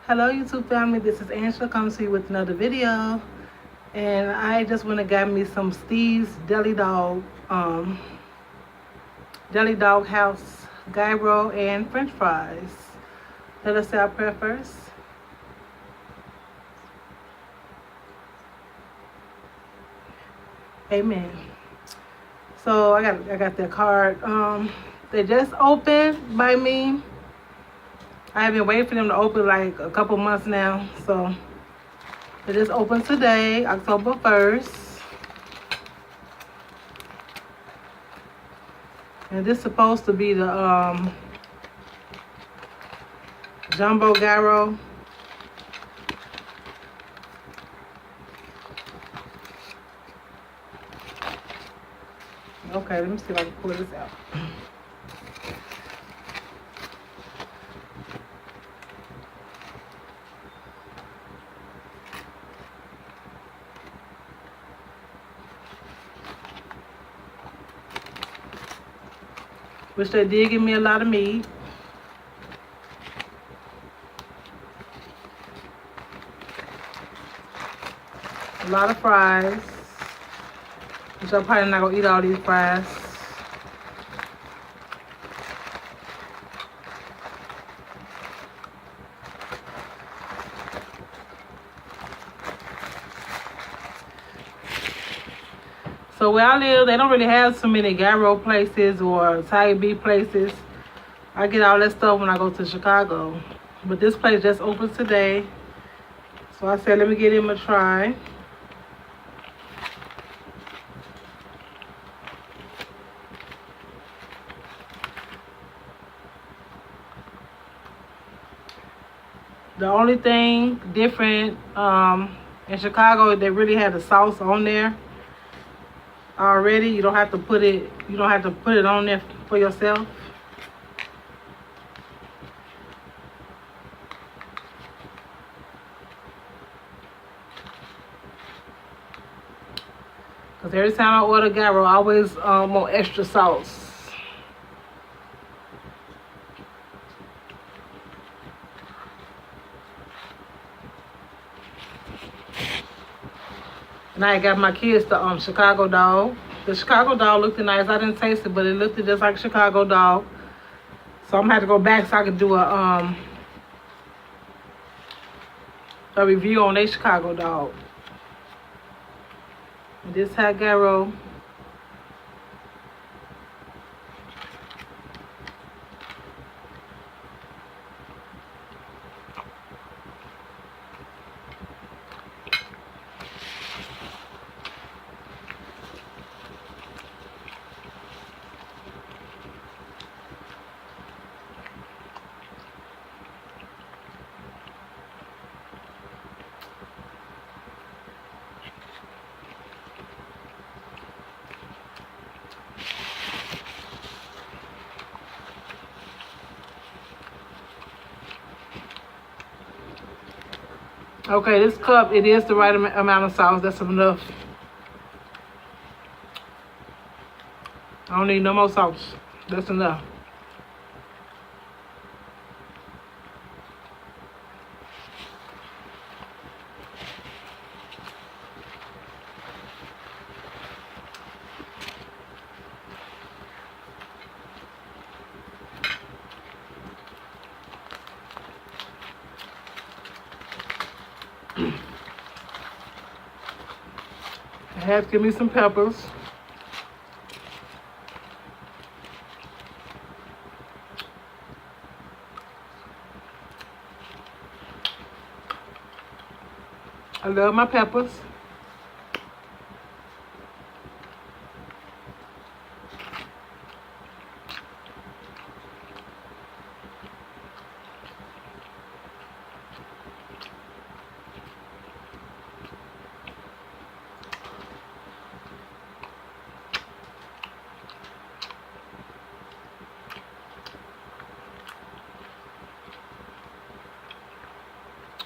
Hello YouTube family, this is Angela coming to you with another video. And I just went and got me some Steve's Deli Dog House gyro and french fries. Let us say our prayer first. Amen. So I got their card. They just opened by me. I have been waiting for them to open like a couple months now. So they just opened today, October 1st. And this is supposed to be the jumbo gyro. Okay, let me see if I can pull this out. Which they did give me a lot of meat. A lot of fries. Which I'm probably not gonna eat all these fries. So where I live, they don't really have so many gyro places or Thai beef places. I get all that stuff when I go to Chicago. But this place just opened today. So I said, let me give him a try. The only thing different in Chicago, they really have the sauce on there already. You don't have to put it on there for yourself. Because every time I order gyro, I always want extra sauce. And I got my kids the Chicago dog. The Chicago dog looked nice. I didn't taste it, but it looked just like Chicago dog. So I'm gonna have to go back so I can do a review on their Chicago dog. And this had gyro. Okay, this cup, it is the right amount of sauce. That's enough. I don't need no more sauce. That's enough. I have to give me some peppers. I love my peppers.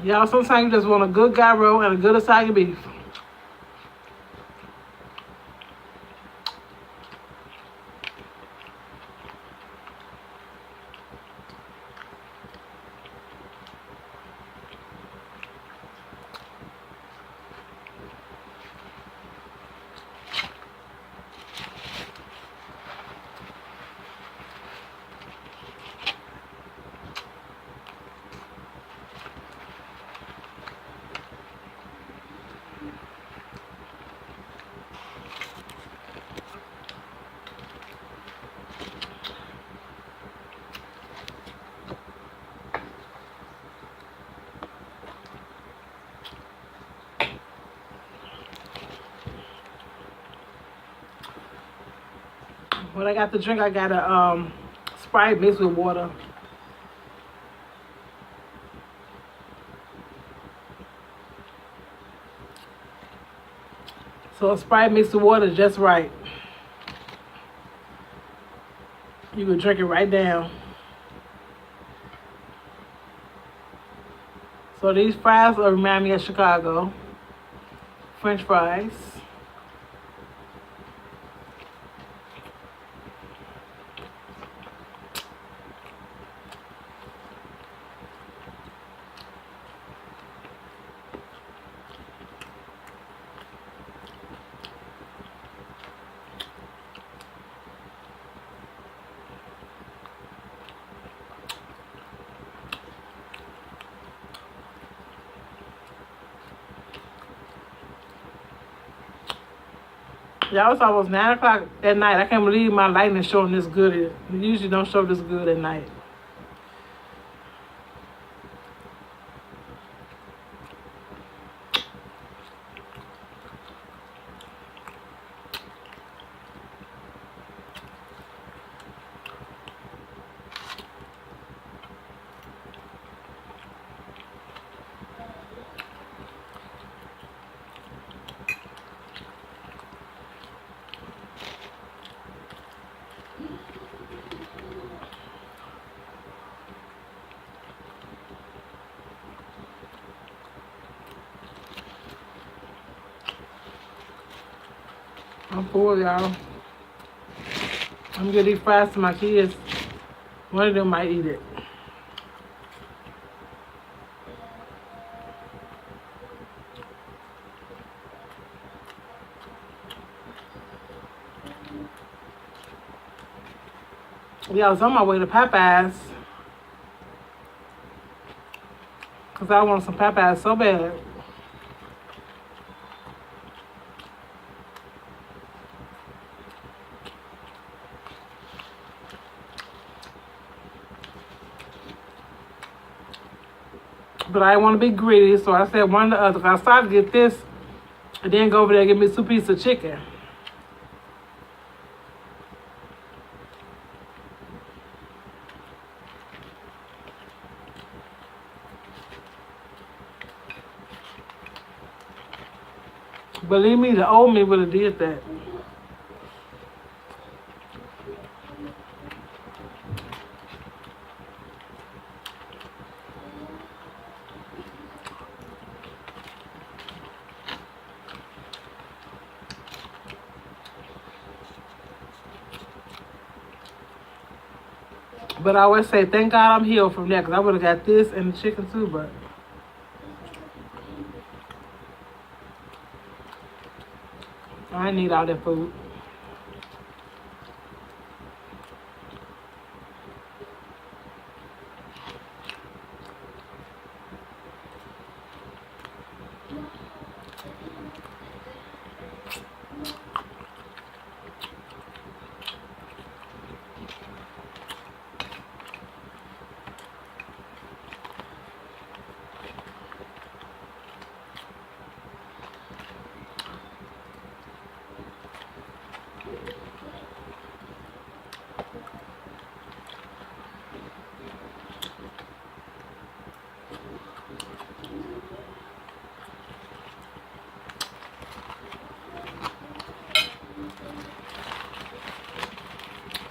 Y'all, sometimes you just want a good gyro and a good Italian beef. When I got the drink, I got a Sprite mixed with water. So a Sprite mixed with water is just right. You can drink it right down. So these fries will remind me of Chicago. French fries. Yeah, it's almost 9 o'clock at night. I can't believe my lighting is showing this good. It usually don't show this good at night. I'm full, y'all. I'm gonna get these fries to my kids. One of them might eat it. Yeah, I was on my way to Popeyes. Because I want some Popeyes so bad. But I didn't want to be greedy, so I said one or the other. I started to get this, and then go over there and get me 2 pieces of chicken. Believe me, the old me would have did that. But I always say, thank God I'm healed from that, because I would have got this and the chicken too, but I need all that food.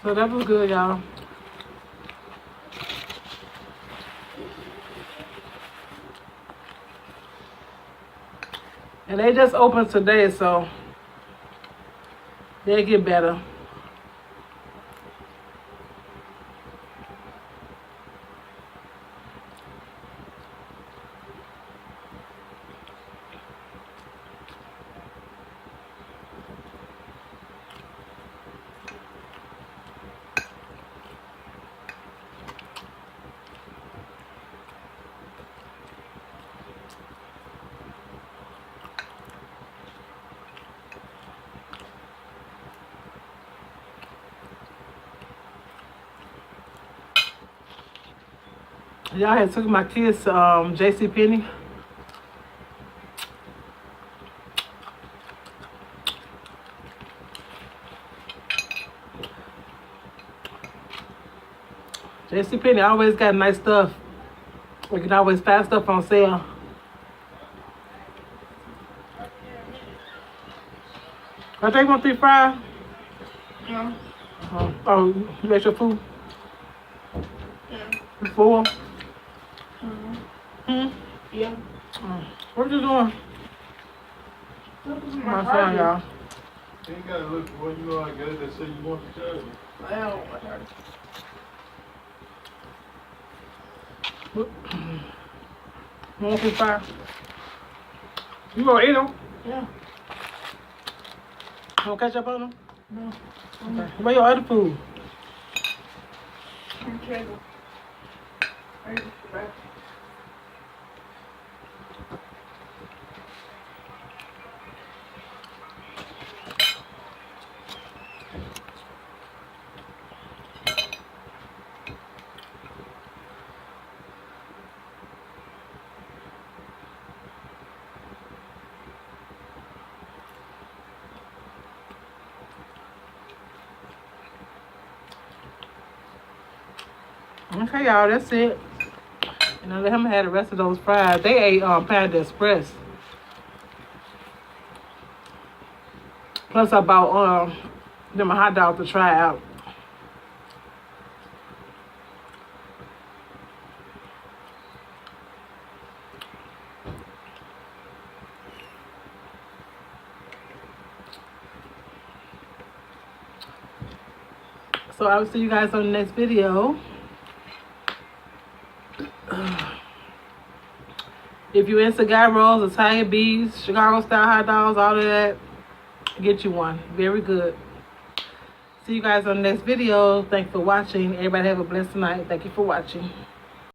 So that was good, y'all. And they just opened today, so they'll get better. Y'all had took my kids to JCPenney. JCPenney always got nice stuff. We can always find stuff on sale. I think 1, 3, 5. Yeah. Oh, you ate your food? Yeah. 4. Mm-hmm. Yeah. What you doing? My son, y'all. You ain't gotta look for what you know. I got it. They say you want to charge me. Well, 1, 3, 5. You gonna eat them? yeah. You gonna catch up on them? No. Okay. Where your other food? I'm kidding. Okay, y'all, that's it. And I let him have the rest of those fries. They ate Panda Express. Plus, I bought them a hot dog to try out. So I will see you guys on the next video. If you're into gyros, Italian beefs, Chicago style hot dogs, all of that, get you one. Very good. See you guys on the next video. Thanks for watching. Everybody have a blessed night. Thank you for watching.